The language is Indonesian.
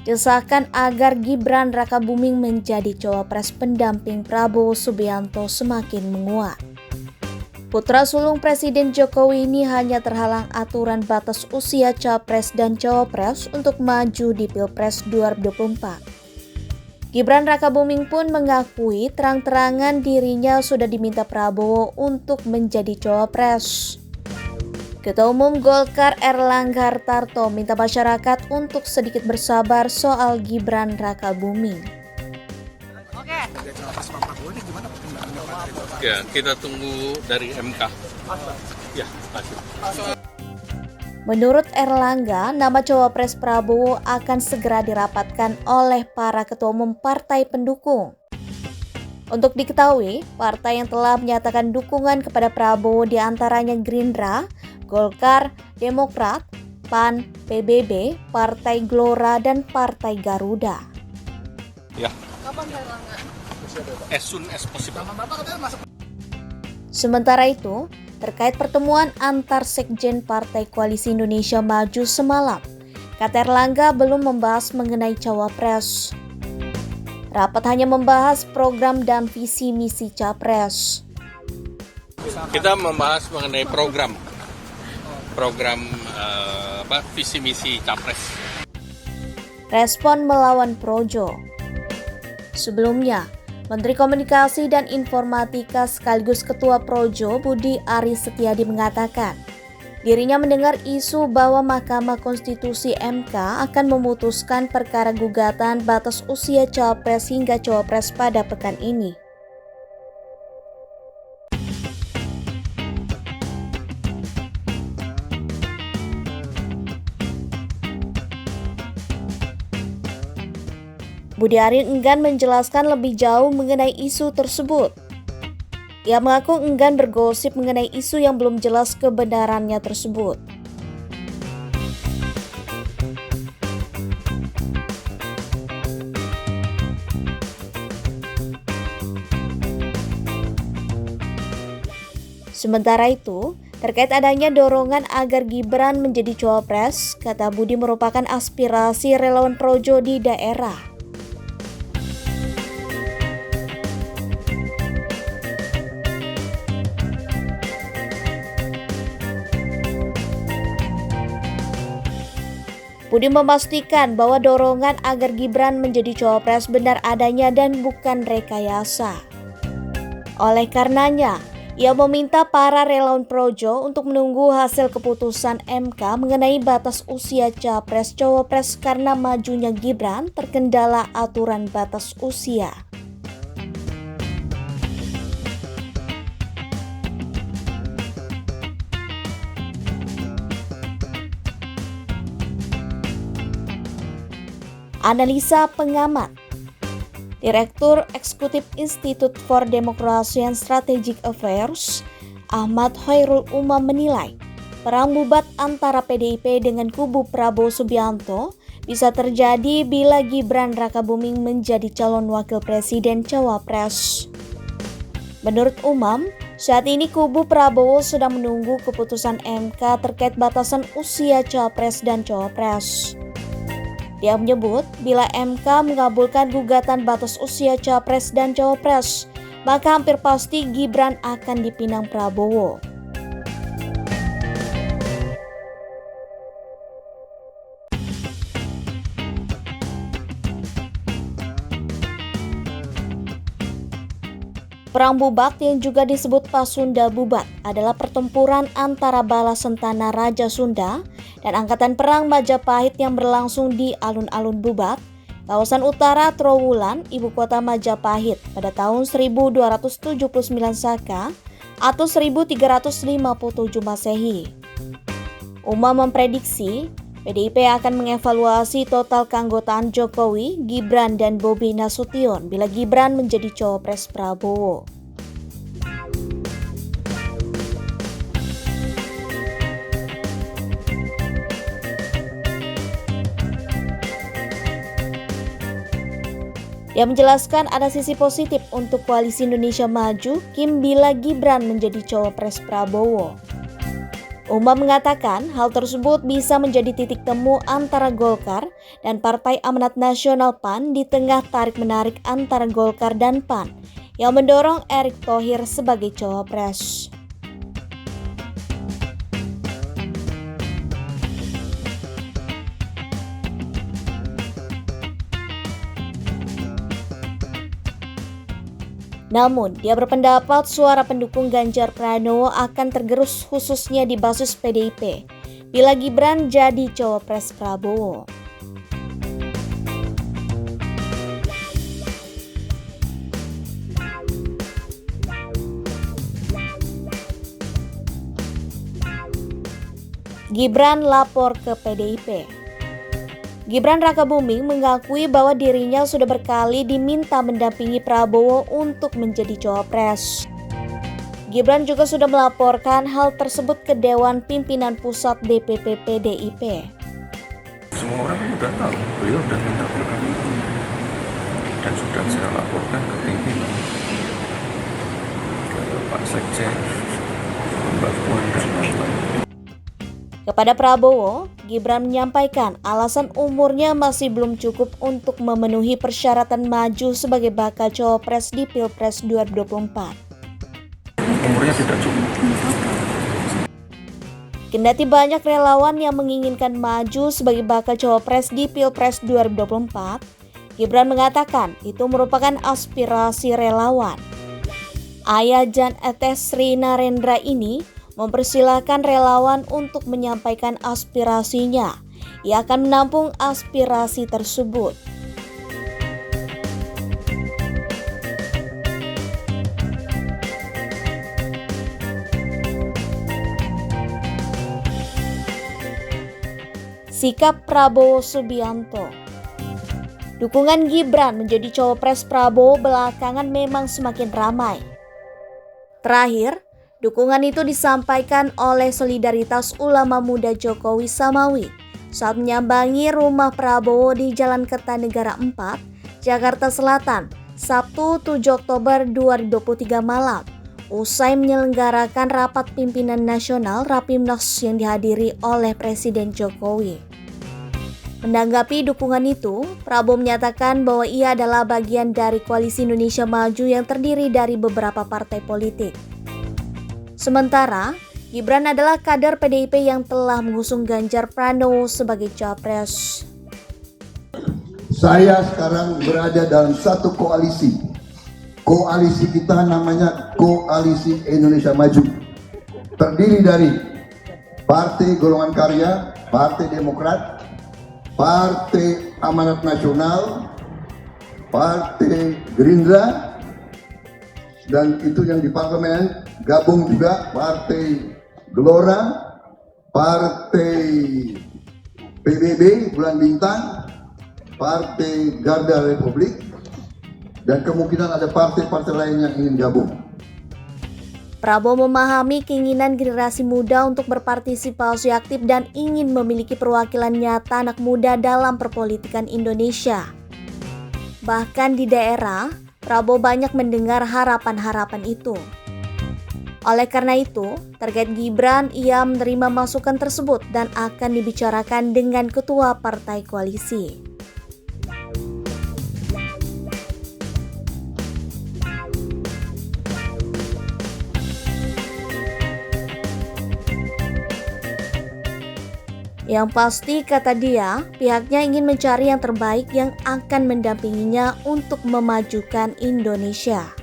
desakan agar Gibran Rakabuming menjadi cawapres pendamping Prabowo Subianto semakin menguat. Putra sulung Presiden Jokowi ini hanya terhalang aturan batas usia capres dan cawapres untuk maju di Pilpres 2024. Gibran Rakabuming pun mengakui terang-terangan dirinya sudah diminta Prabowo untuk menjadi cawapres. Ketua Umum Golkar Erlangga Hartarto minta masyarakat untuk sedikit bersabar soal Gibran Rakabuming. Ya, kita tunggu dari MK. Ya, masih. Menurut Erlangga, nama cawapres Prabowo akan segera dirapatkan oleh para ketua umum partai pendukung. Untuk diketahui, partai yang telah menyatakan dukungan kepada Prabowo diantaranya Gerindra, Golkar, Demokrat, PAN, PBB, Partai Gelora, dan Partai Garuda. Ya. Kapan Erlangga? As soon as possible. Sementara itu, terkait pertemuan antar sekjen Partai Koalisi Indonesia Maju semalam, kata Erlangga belum membahas mengenai cawapres. Rapat hanya membahas program dan visi misi capres. Kita membahas mengenai program visi misi capres. Respon melawan Projo. Sebelumnya, Menteri Komunikasi dan Informatika sekaligus Ketua Projo Budi Aris Setiadi mengatakan, dirinya mendengar isu bahwa Mahkamah Konstitusi MK akan memutuskan perkara gugatan batas usia cawapres hingga cawapres pada pekan ini. Budi Aris enggan menjelaskan lebih jauh mengenai isu tersebut. Ia mengaku enggan bergosip mengenai isu yang belum jelas kebenarannya tersebut. Sementara itu, terkait adanya dorongan agar Gibran menjadi cawapres, kata Budi merupakan aspirasi relawan Projo di daerah. Budi memastikan bahwa dorongan agar Gibran menjadi cawapres benar adanya dan bukan rekayasa. Oleh karenanya, ia meminta para relawan Projo untuk menunggu hasil keputusan MK mengenai batas usia capres-cawapres karena majunya Gibran terkendala aturan batas usia. Analisa pengamat. Direktur Eksekutif Institute for Democracy and Strategic Affairs, Ahmad Khairul Umam menilai, perang bubat antara PDIP dengan kubu Prabowo Subianto bisa terjadi bila Gibran Rakabuming menjadi calon wakil presiden cawapres. Menurut Umam, saat ini kubu Prabowo sedang menunggu keputusan MK terkait batasan usia capres dan cawapres. Dia menyebut bila MK mengabulkan gugatan batas usia capres dan cawapres, maka hampir pasti Gibran akan dipinang Prabowo. Perang Bubat yang juga disebut Pasunda Bubat adalah pertempuran antara bala sentana Raja Sunda dan Angkatan Perang Majapahit yang berlangsung di alun-alun Bubat, kawasan utara Trowulan, ibu kota Majapahit pada tahun 1279 Saka atau 1357 Masehi. Umam memprediksi PDIP akan mengevaluasi total keanggotaan Jokowi, Gibran, dan Bobi Nasution bila Gibran menjadi cawapres Prabowo. Dia menjelaskan ada sisi positif untuk Koalisi Indonesia Maju, bila Gibran menjadi cawapres Prabowo. Uma mengatakan hal tersebut bisa menjadi titik temu antara Golkar dan Partai Amanat Nasional PAN di tengah tarik-menarik antara Golkar dan PAN yang mendorong Erick Thohir sebagai cawapres. Namun, dia berpendapat suara pendukung Ganjar Pranowo akan tergerus khususnya di basis PDIP bila Gibran jadi cawapres Prabowo. Gibran lapor ke PDIP. Gibran Rakabuming mengakui bahwa dirinya sudah berkali diminta mendampingi Prabowo untuk menjadi cawapres. Gibran juga sudah melaporkan hal tersebut ke Dewan Pimpinan Pusat DPP PDIP. Semua orang sudah tahu, beliau sudah minta berkali-kali dan sudah saya laporkan ke pimpinan, ke Pak Sekjen, Mbak Puan dan lain-lain. Kepada Prabowo, Gibran menyampaikan alasan umurnya masih belum cukup untuk memenuhi persyaratan maju sebagai bakal cawapres di Pilpres 2024. Umurnya tidak cukup. Kendati banyak relawan yang menginginkan maju sebagai bakal cawapres di Pilpres 2024, Gibran mengatakan itu merupakan aspirasi relawan. Ayah Jan Etes Sri Narendra ini mempersilahkan relawan untuk menyampaikan aspirasinya. Ia akan menampung aspirasi tersebut. Sikap Prabowo Subianto. Dukungan Gibran menjadi cawapres Prabowo belakangan memang semakin ramai. Terakhir, dukungan itu disampaikan oleh Solidaritas Ulama Muda Jokowi Samawi saat menyambangi rumah Prabowo di Jalan Kertanegara 4, Jakarta Selatan, Sabtu 7 Oktober 2023 malam, usai menyelenggarakan rapat pimpinan nasional Rapimnas yang dihadiri oleh Presiden Jokowi. Menanggapi dukungan itu, Prabowo menyatakan bahwa ia adalah bagian dari Koalisi Indonesia Maju yang terdiri dari beberapa partai politik. Sementara, Gibran adalah kader PDIP yang telah mengusung Ganjar Pranowo sebagai capres. Saya sekarang berada dalam satu koalisi. Koalisi kita namanya Koalisi Indonesia Maju. Terdiri dari Partai Golongan Karya, Partai Demokrat, Partai Amanat Nasional, Partai Gerindra, dan itu yang di parlemen gabung juga Partai Gelora, Partai PBB Bulan Bintang, Partai Garda Republik, dan kemungkinan ada partai-partai lain yang ingin gabung. Prabowo memahami keinginan generasi muda untuk berpartisipasi aktif dan ingin memiliki perwakilan nyata anak muda dalam perpolitikan Indonesia. Bahkan di daerah, Prabowo banyak mendengar harapan-harapan itu. Oleh karena itu, terkait Gibran, ia menerima masukan tersebut dan akan dibicarakan dengan ketua partai koalisi. Yang pasti, kata dia, pihaknya ingin mencari yang terbaik yang akan mendampinginya untuk memajukan Indonesia.